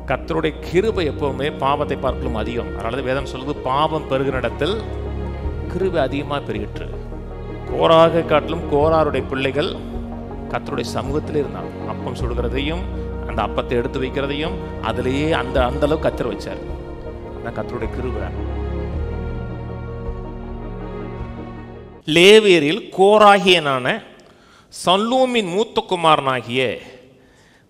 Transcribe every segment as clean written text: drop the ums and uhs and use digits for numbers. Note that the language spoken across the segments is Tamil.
கர்த்தருடைய கிருபை எப்பவுமே பாவத்தை பார்க்கலும் அதிகம். அதனால வேதம் சொல்லுது, பாவம் பெருகிற இடத்தில் கிருபை அதிகமாக பெருகிற்று. கோராக காட்டிலும் கோராருடைய பிள்ளைகள் கர்த்தருடைய சமூகத்திலே இருந்தாங்க. அப்பம் சுடுகிறதையும் அந்த அப்பத்தை எடுத்து வைக்கிறதையும் அதிலேயே அந்த அளவுக்கு கர்த்தர் வச்சார். கர்த்தருடைய கிருபை. லேவியரில் கோராகியனான சல்லூமின் மூத்த குமாரனாகிய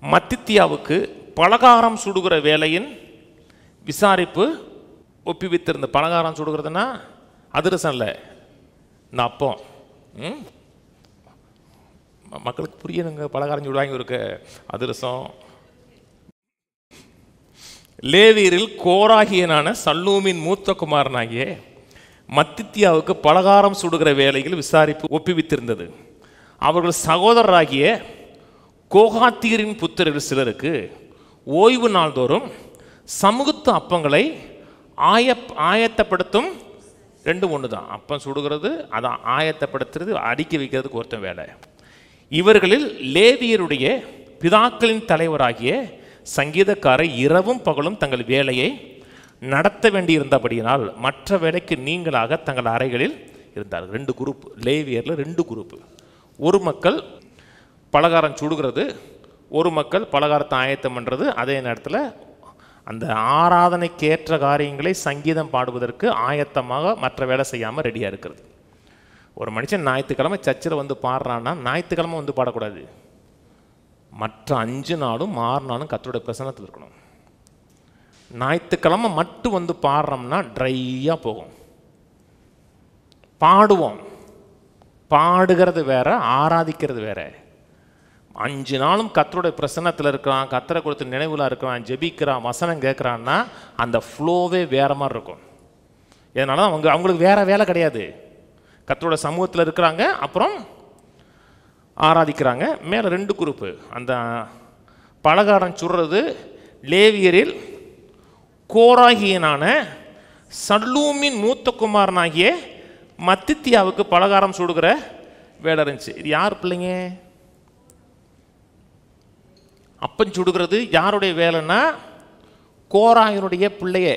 மத்தித்தியாவுக்கு பலகாரம் சுடுகிற வேலையின் விசாரிப்பு ஒப்புவித்திருந்த. பலகாரம் சுடுகிறதுனா அதிரசம் இல்லை, இந்த அப்பம். மக்களுக்கு புரியணுங்க, பலகாரம் சுடுவாங்க இருக்க அதிரசம். லேவியரில் கோராகியனான சல்லூமின் மூத்த குமாரனாகிய மத்தித்தியாவுக்கு பலகாரம் சுடுகிற வேலையில் விசாரிப்பு ஒப்புவித்திருந்தது. அவர்கள் சகோதரராகிய கோகாத்தியரின் புத்திரர் சிலருக்கு ஓய்வு நாள்தோறும் சமூகத்து அப்பங்களை ஆயத்தப்படுத்தும். ரெண்டு ஒன்று தான், அப்பம் சுடுகிறது, அதை ஆயத்தப்படுத்துறது, அடுக்கி வைக்கிறதுக்கு ஒருத்தன் வேலை. இவர்களில் லேவியருடைய பிதாக்களின் தலைவராகிய சங்கீதக்காரர் இரவும் பகலும் தங்கள் வேலையை நடத்த வேண்டியிருந்தபடியினால் மற்ற வேலைக்கு நீங்களாக தங்கள் அறைகளில் இருந்தார்கள். ரெண்டு குரூப், லேவியரில் ரெண்டு குரூப்பு. ஒரு மக்கள் பலகாரம் சுடுகிறது, ஒரு மக்கள் பலகாரத்தை ஆயத்தம் பண்ணுறது. அதே நேரத்தில் அந்த ஆராதனைக்கேற்ற காரியங்களை சங்கீதம் பாடுவதற்கு ஆயத்தமாக மற்ற வேலை செய்யாமல் ரெடியாக இருக்கிறது. ஒரு மனுஷன் ஞாயிற்றுக்கிழமை சர்ச்சில் வந்து பாடுறான்னா ஞாயிற்றுக்கிழமை வந்து பாடக்கூடாது, மற்ற 5 நாளும் 6 நாளும் கர்த்தருடைய பிரசன்னத்தில் இருக்கணும். ஞாயிற்றுக்கிழமை மட்டும் வந்து பாடுறோம்னா ட்ரையாக போகும். பாடுவோம், பாடுகிறது வேற, ஆராதிக்கிறது வேற. 5 நாளும் கர்த்தருடைய பிரசன்னத்தில் இருக்கிறான், கர்த்தரை கொடுத்து நினைவில் இருக்கிறான், ஜெபிக்கிறான், வசனம் கேட்குறான்னா அந்த ஃப்ளோவே வேற மாதிரி இருக்கும். இதனால அவங்களுக்கு வேற வேலை கிடையாது. கர்த்தரோட சமூகத்தில் இருக்கிறாங்க, அப்புறம் ஆராதிக்கிறாங்க. மேலே 2 குரூப்பு. அந்த பலகாரம் சுடுறது லேவியரில் கோராகியனான சல்லூமின் மூத்த குமாரனாகிய மத்தித்தியாவுக்கு பலகாரம் சுடுகிற வேலை இருந்துச்சு. இது யார் பிள்ளைங்க? அப்பம் சுடுகிறது யாருடைய வேலைன்னா கோராயினுடைய பிள்ளையே.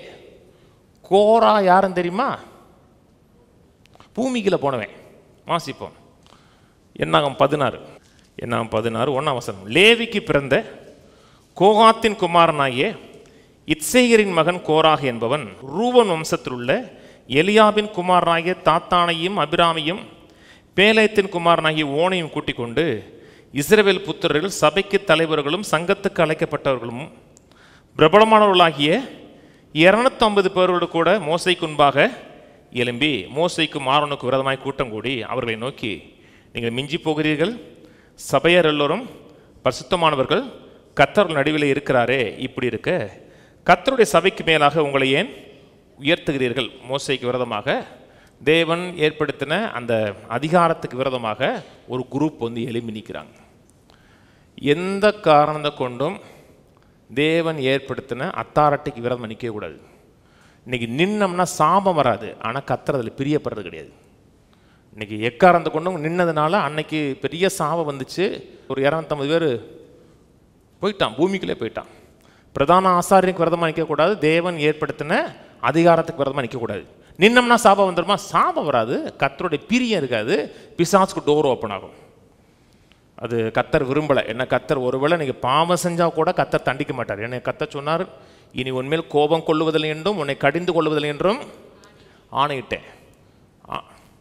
கோரா யாருன்னு தெரியுமா? பூமிக்குள்ள போனவன். வாசிப்போம். என்னாகும் 16 1ஆம் வசனம். லேவிக்கு பிறந்த கோகாத்தின் குமாரனாகிய இத்சேயரின் மகன் கோராக என்பவன் ரூபன் வம்சத்தில் உள்ள எலியாபின் குமாரனாகிய தாத்தானையும் அபிராமையும் பேலேத்தின் குமாரனாகிய ஓனையும் கூட்டிக் கொண்டு இஸ்ரவேல் புத்திரர்கள் சபைக்கு தலைவர்களும் சங்கத்துக்கு அழைக்கப்பட்டவர்களும் பிரபலமானவர்களாகிய 250 பேரோடு கூட மோசைக்கு முன்பாக எழும்பி மோசைக்கும் ஆரோனுக்கு விரோதமாய் கூட்டம் கூடி அவர்களை நோக்கி, நீங்கள் மிஞ்சி போகிறீர்கள், சபையர் எல்லோரும் பரிசுத்தமானவர்கள், கர்த்தர் நடுவில் இருக்கிறாரே, இப்படி இருக்க கர்த்தருடைய சபைக்கு மேலாக உங்களை ஏன் உயர்த்துகிறீர்கள்? மோசைக்கு விரோதமாக தேவன் ஏற்படுத்தின அந்த அதிகாரத்துக்கு விரோதமாக ஒரு குரூப் வந்து எழும்பி நிற்கிறாங்க. எந்த காரணத்தை கொண்டும் தேவன் ஏற்படுத்தின அத்தாரிட்டிக்கு விரோதமாக நிற்கக்கூடாது. இன்றைக்கி நின்னோம்னா சாபம் வராது, ஆனால் கர்த்தர் அதில் பிரியப்படுறது கிடையாது. இன்றைக்கி எக்காரணத்தை கொண்டும் நின்னதுனால அன்னைக்கு பெரிய சாபம் வந்துச்சு. ஒரு 250 பேர் போயிட்டான், பூமிக்குள்ளே போயிட்டான். பிரதான ஆசாரியனுக்கு விரதமாக நிற்கக்கூடாது, தேவன் ஏற்படுத்தின அதிகாரத்துக்கு விரதமாக நிற்கக்கூடாது. நின்னம்னா சாபம் வந்துடுமா? சாபம் வராது, கர்த்தருடைய பிரியம் இருக்காது, பிசாசுக்கு டோர் ஓப்பன் ஆகும். அது கர்த்தர் விரும்பலை. என்ன, கர்த்தர் ஒருவேளை நீங்கள் பாவம் செஞ்சால் கூட கர்த்தர் தண்டிக்க மாட்டார். என்னை கர்த்தர் சொன்னார், இனி உன்மேல் கோபம் கொள்ளுவதில்லை என்றும் உன்னை கடிந்து கொள்வதில்லை என்றும் ஆணையிட்டேன்.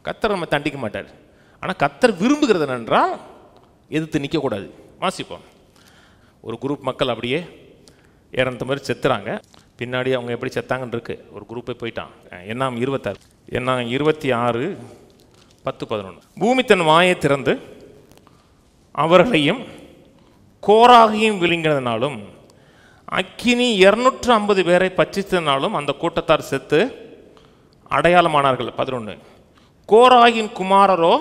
கர்த்தர் நம்ம தண்டிக்க மாட்டார். ஆனால் கர்த்தர் விரும்புகிறது என்றால் எதிர்த்து நிற்கக்கூடாது. வாசிப்போம். ஒரு குரூப் மக்கள் அப்படியே இறந்த மாதிரி செத்துறாங்க. பின்னாடி அவங்க எப்படி செத்தாங்கன்னு இருக்கு. ஒரு குரூப்பை போயிட்டான். என்னாம் 26 10-11. பூமி தன் வாயை திறந்து அவர்களையும் கோராகையும் விழுங்கினதுனாலும் அக்கினி 250 பேரை பட்சித்ததினாலும் அந்த கூட்டத்தார் செத்து அடையாளமானார்கள். 11. கோராகின் குமாரரோ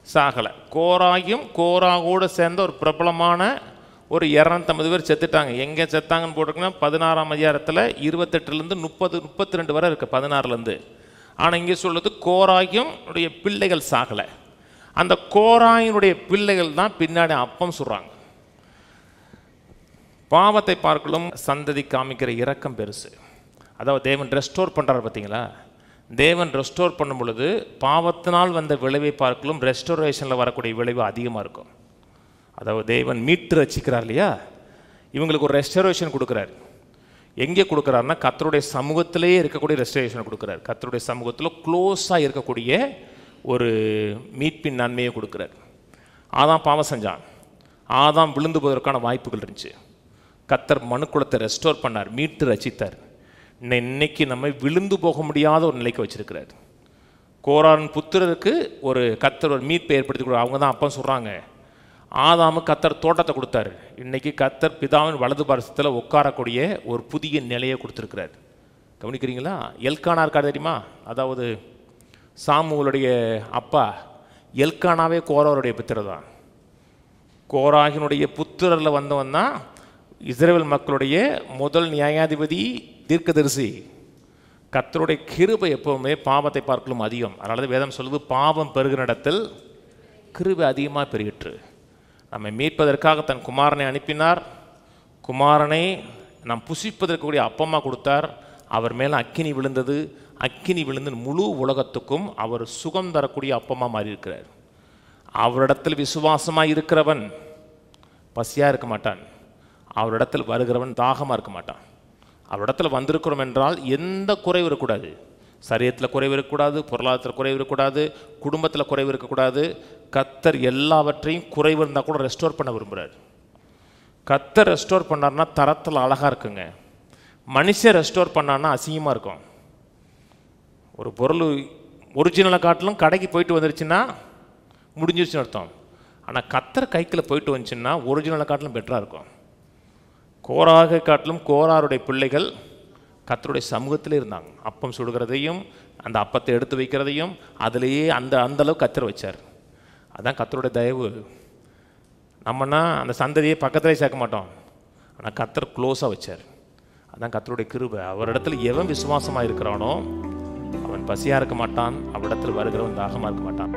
சாகலை. கோராகியும் கோராகோடு சேர்ந்த ஒரு பிரபலமான ஒரு 250 பேர் செத்துட்டாங்க. எங்கே செத்தாங்கன்னு போட்டிருக்குன்னா 16ஆம் அதிகாரத்தில் 28லேருந்து 32 வரை இருக்குது, 16லேருந்து. ஆனால் இங்கே சொல்லுறது கோராகியும் பிள்ளைகள் சாகலை. அந்த கோராயினுடைய பிள்ளைகள் தான் பின்னாடி அப்பம் சுடுறாங்க. பாவத்தை பார்க்கலும் சந்ததி காமிக்கிற இரக்கம் பெருசு. அதாவது தேவன் ரெஸ்டோர் பண்ணுறாரு பார்த்தீங்களா? தேவன் ரெஸ்டோர் பண்ணும் பொழுது பாவத்தினால் வந்த விளைவை பார்க்கலும் ரெஸ்டோரேஷனில் வரக்கூடிய விளைவு அதிகமாக இருக்கும். அதாவது தேவன் மீட்டு ரசிக்கிறார் இல்லையா? இவங்களுக்கு ஒரு ரெஸ்டோரேஷன் கொடுக்குறாரு. எங்கே கொடுக்குறாருன்னா கர்த்தருடைய சமூகத்திலேயே இருக்கக்கூடிய ரெஸ்டோரேஷன் கொடுக்குறாரு. கர்த்தருடைய சமூகத்தில் க்ளோஸாக இருக்கக்கூடிய ஒரு மீட்பின் நன்மையை கொடுக்குறாரு. ஆதாம் பாவம் செஞ்சான். ஆதாம் விழுந்து போவதற்கான வாய்ப்புகள் இருந்துச்சு. கர்த்தர் மனுக்குலத்தை ரெஸ்டோர் பண்ணார், மீட்டு ரசித்தார். இன்னைக்கு நம்ம விழுந்து போக முடியாத ஒரு நிலைக்கு வச்சிருக்கிறார். கோராரின் புத்திரருக்கு ஒரு கர்த்தர் ஒரு மீட்பை ஏற்படுத்தி கொடுத்தார். அவங்க தான் அப்போ சொல்கிறாங்க, ஆதாமு கர்த்தர் தோட்டத்தை கொடுத்தாரு. இன்னைக்கு கர்த்தர் பிதாவின் வலது பாரசத்தில் உட்காரக்கூடிய ஒரு புதிய நிலையை கொடுத்துருக்கிறார். கவனிக்கிறீங்களா? எல்கானா இருக்கார் தெரியுமா? அதாவது சாமுவேலுடைய அப்பா எல்கானாவே கோராருடைய புத்திரர் தான். கோராகினுடைய புத்திரரில் வந்தவன் தான் இஸ்ரவேல் மக்களுடைய முதல் நியாயாதிபதி, தீர்க்கதரிசி. கர்த்தருடைய கிருபை எப்பவுமே பாவத்தை பார்க்கலும் அதிகம். அதனால தான் வேதம் சொல்லுது, பாவம் பெருகிற இடத்தில் கிருபை அதிகமாக பெருகிற்று. நம்மை மீட்பதற்காக தன் குமாரனை அனுப்பினார். குமாரனை நாம் புசிப்பதற்கு கூடிய அப்பமாக கொடுத்தார். அவர் மேலே அக்கினி விழுந்தது. அக்கினி விழுந்து முழு உலகத்துக்கும் அவர் சுகம் தரக்கூடிய அப்பமாக மாறி இருக்கிறார். அவரிடத்தில் விசுவாசமாக இருக்கிறவன் பசியாக இருக்க மாட்டான். அவரிடத்தில் வருகிறவன் தாகமாக இருக்க மாட்டான். அவரிடத்தில் வந்திருக்கிறோம் என்றால் எந்த குறைவு இருக்கக்கூடாது. சரீரத்தில் குறைவு இருக்கக்கூடாது, பொருளாதாரத்தில் குறைவு இருக்கக்கூடாது, குடும்பத்தில் குறைவு இருக்கக்கூடாது. கர்த்தர் எல்லாவற்றையும் குறைவு இருந்தால் கூட ரெஸ்டோர் பண்ண விரும்புகிறார். கர்த்தர் ரெஸ்டோர் பண்ணார்னா தரத்தில் அழகாக இருக்குங்க. மனுஷன் ரெஸ்டோர் பண்ணார்னா அசிங்கமாக இருக்கும். ஒரு பொருள் ஒரிஜினலை காட்டிலும் கடைக்கு போயிட்டு வந்துருச்சுன்னா முடிஞ்சிருச்சுன்னு அர்த்தம். ஆனால் கர்த்தர் கைக்கில் போயிட்டு வந்துச்சுன்னா ஒரிஜினலை காட்டிலும் பெட்டராக இருக்கும். கோராக காட்டிலும் கோராருடைய பிள்ளைகள் கர்த்தருடைய சமூகத்திலே இருந்தாங்க. அப்பம் சுடுகிறதையும் அந்த அப்பத்தை எடுத்து வைக்கிறதையும் அதிலேயே அந்த அளவுக்கு கர்த்தர் வச்சார். அதுதான் கர்த்தருடைய தயவு. நம்மனா அந்த சந்ததியை பக்கத்திலே சேர்க்க மாட்டோம். ஆனால் கர்த்தர் க்ளோஸாக வச்சார். அதுதான் கர்த்தருடைய கிருபை. அவரிடத்தில் எவன் விசுவாசமாக இருக்கிறானோ அவன் பசியாக இருக்க மாட்டான். அவரிடத்தில் வருகிறவன் தாகமாக இருக்க மாட்டான்.